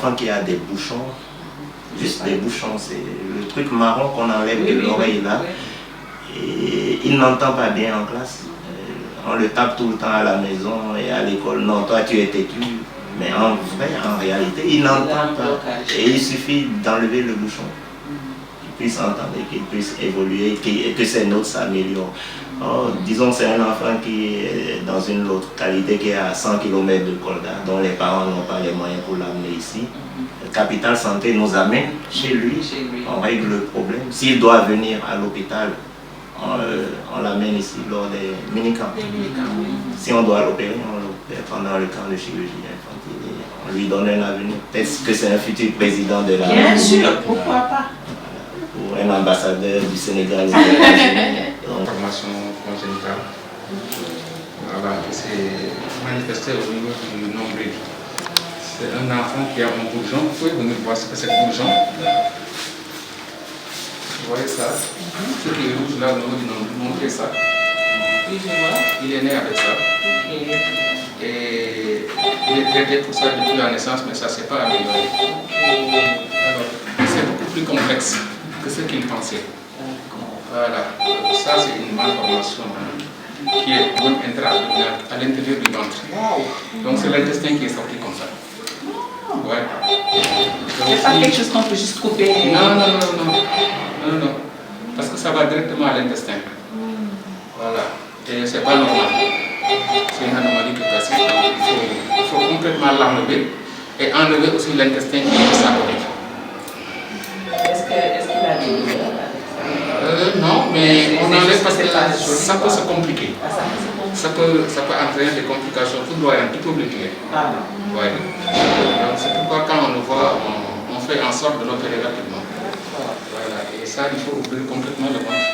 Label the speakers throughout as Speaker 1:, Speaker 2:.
Speaker 1: enfant qui a des bouchons, juste des bouchons, c'est le truc marron qu'on enlève de l'oreille là. Et il n'entend pas bien en classe. On le tape tout le temps à la maison et à l'école. Non, toi tu es têtu. Mais en vrai, en réalité, il n'entend pas. Et il suffit d'enlever le bouchon. Qu'il puisse entendre et qu'il puisse évoluer et que ses notes s'améliorent. Oh, disons c'est un enfant qui est dans une autre qualité, qui est à 100 km de Kolda, dont les parents n'ont pas les moyens pour l'amener ici. Capital Santé nous amène chez lui, on règle le problème. S'il doit venir à l'hôpital, on l'amène ici lors des mini-camps. Si on doit l'opérer, on l'opère pendant le camp de chirurgie infantile. Et on lui donne un avenir. Peut-être que c'est un futur président de la
Speaker 2: Bien sûr, pourquoi pas.
Speaker 1: Pour un ambassadeur du Sénégal.
Speaker 3: Formation congénitale. Voilà, qui s'est manifesté au niveau du nombril. C'est un enfant qui a un bourgeon. Vous pouvez venir voir ce que c'est que bourgeon. Vous voyez ça? Ce qui est rouge là au niveau du nombril, montrez ça.
Speaker 2: Oui, je vois.
Speaker 3: Il est né avec ça. Et il est traité pour ça depuis la naissance, mais ça ne s'est pas amélioré. Alors, c'est beaucoup plus complexe que ce qu'il pensait. Voilà, ça c'est une malformation qui est intra-abdominale à l'intérieur du ventre. Donc c'est l'intestin qui est sorti comme ça. Ouais.
Speaker 2: C'est pas quelque chose qu'on peut juste couper.
Speaker 3: Non. Parce que ça va directement à l'intestin. Voilà. Et c'est pas normal. C'est une anomalie tout à fait. Il faut complètement l'enlever et enlever aussi l'intestin qui est saboté.
Speaker 2: Est-ce qu'il a des douleurs?
Speaker 3: Non, mais on enlève parce que ça peut se compliquer. Ça peut entraîner des complications foudroyantes, il faut oublier. Ouais. Donc c'est pourquoi quand on le voit, on fait en sorte de l'opérer rapidement. Voilà. Et ça, il faut ouvrir complètement le ventre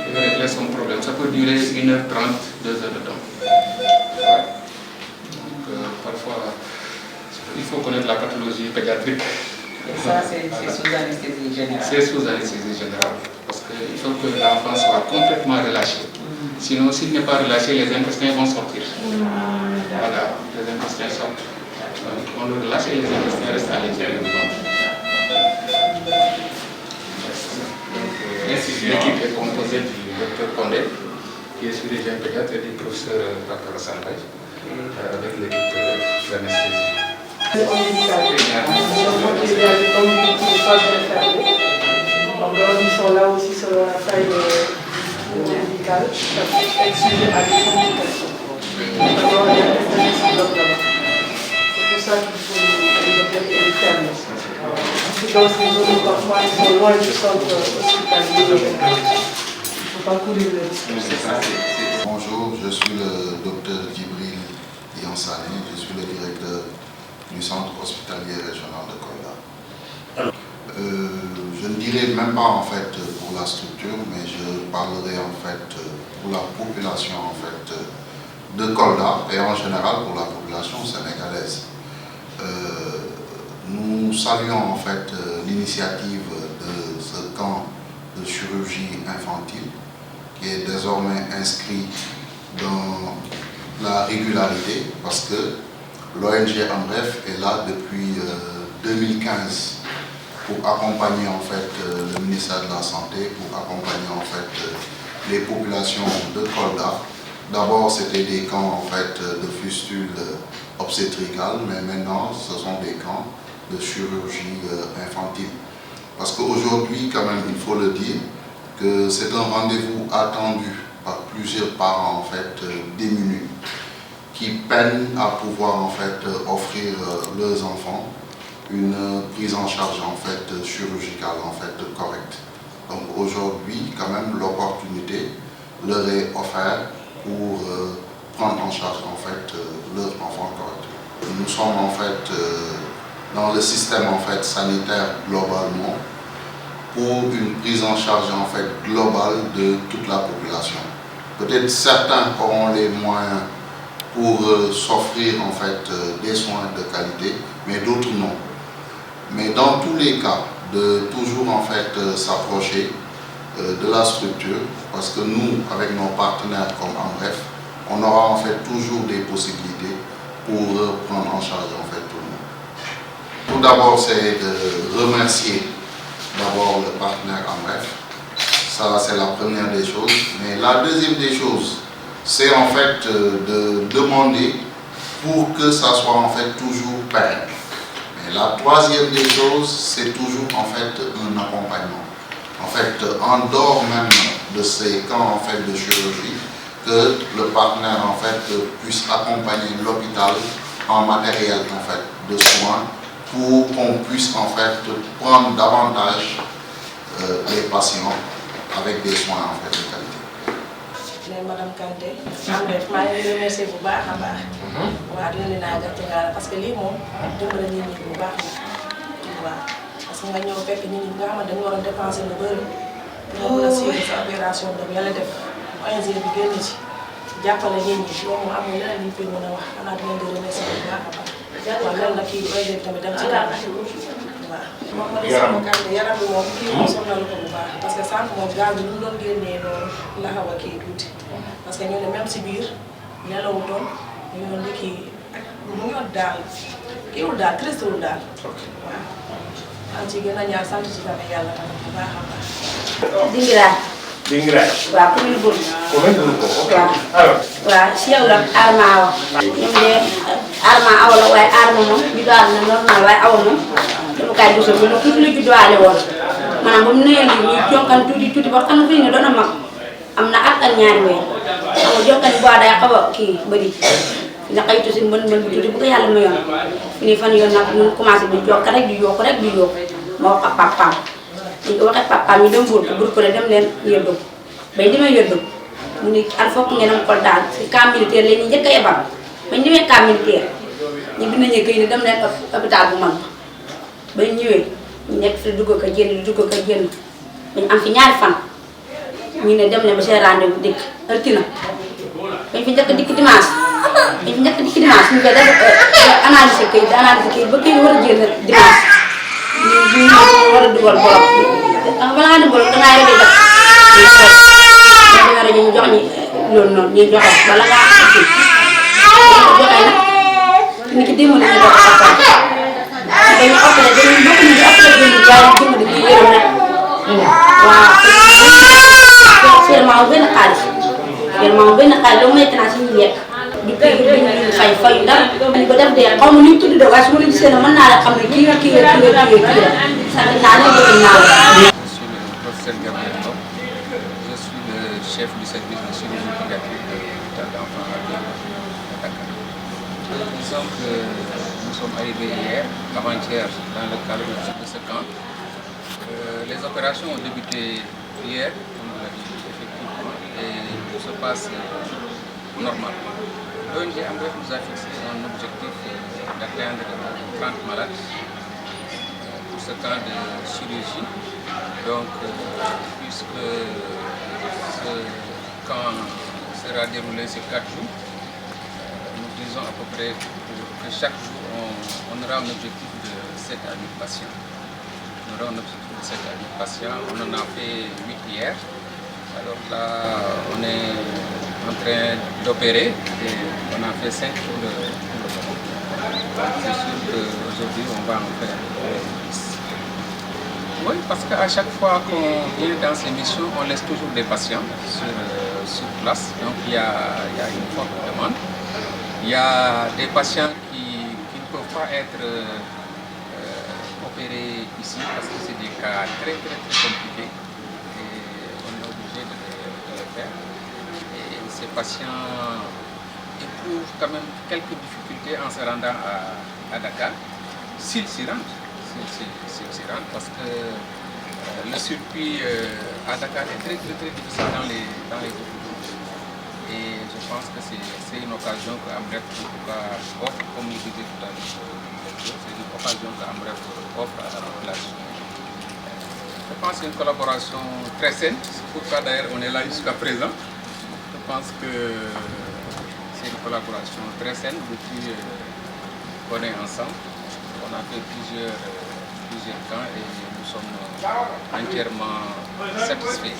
Speaker 3: et régler son problème. Ça peut durer 1h30, 2h de temps. Ouais. Donc parfois, il faut connaître la pathologie pédiatrique.
Speaker 2: Et ça, c'est sous anesthésie générale.
Speaker 3: C'est sous anesthésie générale. Parce qu'il faut que l'enfant soit complètement relâché. Sinon, s'il n'est pas relâché, les intestins vont sortir. Voilà, les intestins sortent. Donc, on le relâche et les intestins restent à l'intérieur du ventre. L'équipe est composée du docteur Condé, qui est chirurgien pédiatre, et du professeur Dr. Sandai, avec l'équipe d'anesthésie.
Speaker 4: On est ils sont là aussi selon la taille médicale, ça peut être sujet à des complications. Notamment, il y a des là-bas. C'est pour ça qu'il faut les opérer internes. Parce que dans ces zones, parfois, ils sont loin du centre hospitalier. Il ne faut pas courir le risque.
Speaker 5: Bonjour, je suis le docteur Djibril Yansane, je suis le directeur du centre hospitalier régional de Kolda. Je ne dirai même pas en fait pour la structure, mais je parlerai en fait pour la population en fait de Kolda et en général pour la population sénégalaise. Nous saluons en fait l'initiative de ce camp de chirurgie infantile qui est désormais inscrit dans la régularité parce que l'ONG AMREF est là depuis 2015 pour accompagner en fait le ministère de la Santé, pour accompagner en fait les populations de Kolda. D'abord c'était des camps en fait de fistules obstétricales, mais maintenant ce sont des camps de chirurgie infantile. Parce qu'aujourd'hui, quand même, il faut le dire, que c'est un rendez-vous attendu par plusieurs parents en fait démunis, qui peinent à pouvoir en fait offrir leurs enfants une prise en charge en fait chirurgicale en fait correcte. Donc aujourd'hui quand même l'opportunité leur est offerte pour prendre en charge en fait leurs enfants correctement. Nous sommes en fait dans le système en fait sanitaire globalement pour une prise en charge en fait globale de toute la population. Peut-être certains auront les moyens pour s'offrir en fait des soins de qualité, mais d'autres non. Mais dans tous les cas, de toujours en fait s'approcher de la structure, parce que nous, avec nos partenaires comme AMREF, on aura en fait toujours des possibilités pour prendre en charge en fait tout le monde. Tout d'abord, c'est de remercier d'abord le partenaire AMREF. Ça, c'est la première des choses. Mais la deuxième des choses, c'est en fait de demander pour que ça soit en fait toujours pérenne. Et la troisième des choses, c'est toujours en fait un accompagnement. En fait, en dehors même de ces camps en fait de chirurgie, que le partenaire en fait puisse accompagner l'hôpital en matériel en fait de soins pour qu'on puisse en fait prendre davantage les patients avec des soins en fait de qualité.
Speaker 2: Madame Kanté, maa ngi remercier bu baax a baax. waaw dina leen a gàcce ngaala parce que lii moom dimbali nit ñi bu baax la waaw parce que nga ñëw fekk nit ñi nga xamante dañu war a dépenser lu bëri ñoo mën a suivre sa opération dem yàlla def ONG bi génn ci jàppale nit ñi loolu moom amul leneen ñu koy mën a wax xanaa dinañ di remercier bu baax a baax waaw loolu nag kii ONG bi tamit dem ci dara waaw moom Madame Kanté yaram bi moom kii moom soxla lu ko bu baax parce que sànq moom gaaw bi ni mu doon génnee noonu la xaw a kii tuuti parce que ñu ne même si biir nelawutoon ñu doon di kii ak mu ngi daal kiiwul daal triste wul daal waaw am ci gën a ñaar sant ci tamit yàlla tamit bu baax a baax.
Speaker 6: Dingira.
Speaker 7: waaw commune Gour.
Speaker 6: Commune de Louga. Ok.
Speaker 7: waaw. waaw si yow la Arma Awa. ñoom de Arma Awa la waaye Arma moom judduwaale na normal waaye Awa moom dafa kaay dusal bi tuuti la judduwaale woon maanaam ba mu nee nii ñu jonkan tuuti ba xam nga fi ne doon na mag am na at ak ñaari weer xam nga jonkan bu baax day xaw a kii bëri nga xëy tuuti mën bu tuuti bu ko yàlla mayoon fi nii fan yoon nag ñu commencé di jokk rek di yokk ma wax ak papaam ñu ko waxee papaam ñu dem buur ko ne dem leen yëddu bañ demee yëddu mu ne al foog ngeen am ko daal si camp militaire la ñuy njëkk a yebal bañ demee camp militaire ñu bind nañu këy ne dem leen hôpital bu mag bañ ñëwee ñu nekk fi dugg ko génn bañ am fi ñaari fan ñu ne dem leen ba seen rendez-vous dikk altine bañ fi njëkk dikk dimanche ñu koy def analyser këy ba këy war a génn dimanche ñu war a dugal borom balaa nga dugal dangaa yore def ñu jox ñi loolu noonu ñu joxe bala ngaa kii joxe nag ni ki démb nañu doon opéré dañu opéré dañu bokk ñu di opéré dañu waaye démb di kii yërëm rek waaw firma benn xaalis loolu may naa si ñu lekk du kii ñu fay dara ñu ko def de xaw ma ñu tudd de waaye su ma leen gisee ne mën naa la xam ne kii la sant naa leen bëgg naa la.
Speaker 3: Je suis le professeur Gabriel Top. Je suis le chef du service de chirurgie pédiatrique de l'hôpital d'enfants à Dakar. Disons que nous sommes arrivés hier, avant-hier, dans le cadre de ce camp. Les opérations ont débuté hier, comme on l'a dit, effectivement, et tout se passe normalement. L'ONG AMREF nous a fixé un objectif d'atteindre 30 malades pour ce camp de chirurgie. Donc, puisque ce camp sera déroulé sur 4 jours, nous disons à peu près que chaque jour on aura un objectif de 7 à 8 patients. On aura un objectif de 7 à 8 patients. On en a fait 8 hier. Alors là, on est en train d'opérer et on a fait 5 jours de c'est sûr qu'aujourd'hui on va en faire 10. Oui, parce qu'à chaque fois qu'on vient dans ces missions, on laisse toujours des patients sur place. Donc il y a une forte demande. Il y a des patients qui ne peuvent pas être opérés ici parce que c'est des cas très compliqués et on est obligé de les faire. Et ces patients éprouvent quand même quelques difficultés en se rendant à Dakar, s'ils s'y rendent. Parce que le circuit à Dakar est très difficile dans les hôpitaux. Et je pense que c'est une occasion que AMREF offre, comme je disais tout à l'heure, c'est une occasion que AMREF offre à la population. Je pense que c'est une collaboration très saine, c'est pourquoi d'ailleurs on est là jusqu'à présent. Je pense que c'est une collaboration très saine depuis qu'on est ensemble. On a fait plusieurs camps et nous sommes entièrement satisfaits.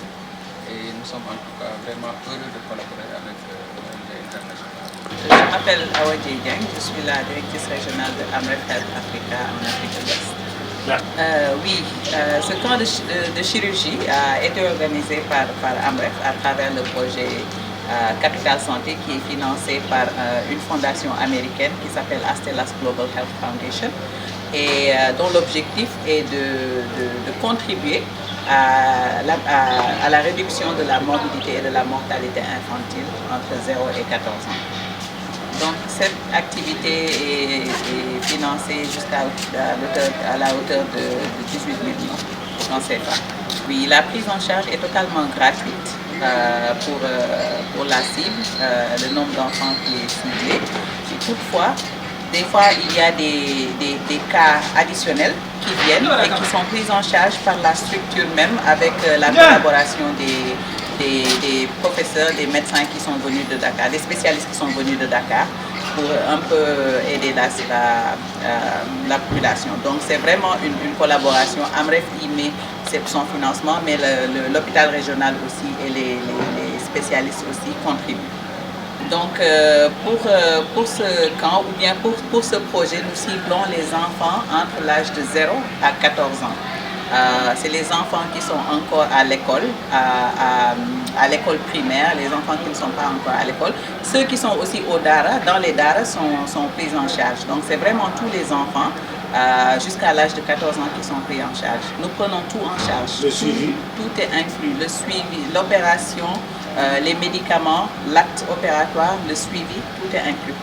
Speaker 3: Et nous sommes en tout cas vraiment heureux de collaborer avec l'ONG internationale.
Speaker 6: Je m'appelle Awa Dieng, je suis la directrice régionale de Amref Health Africa en Afrique de l'Ouest. Oui, ce camp de chirurgie a été organisé par Amref à travers le projet Capital Santé qui est financé par une fondation américaine qui s'appelle Astellas Global Health Foundation et dont l'objectif est de contribuer à la réduction de la morbidité et de la mortalité infantile entre 0 et 14 ans. Donc cette activité est financée jusqu'à la hauteur de 18 millions en CFA. Oui, la prise en charge est totalement gratuite pour la cible, le nombre d'enfants qui est ciblé. Et toutefois, des fois, il y a des cas additionnels qui viennent et qui sont pris en charge par la structure même avec la collaboration des professeurs, des médecins qui sont venus de Dakar, des spécialistes qui sont venus de Dakar pour un peu aider la population. Donc c'est vraiment une collaboration. Amref y met son financement, mais l'hôpital régional aussi et les spécialistes aussi contribuent. Donc pour ce camp ou bien pour ce projet, nous ciblons les enfants entre l'âge de 0 à 14 ans. C'est les enfants qui sont encore à l'école, à l'école primaire, les enfants qui ne sont pas encore à l'école. Ceux qui sont aussi au Dara, dans les Dara, sont pris en charge. Donc c'est vraiment tous les enfants jusqu'à l'âge de 14 ans qui sont pris en charge. Nous prenons tout en charge.
Speaker 8: Le suivi?
Speaker 6: Tout est inclus. Le suivi, l'opération, les médicaments, l'acte opératoire, le suivi, tout est inclus.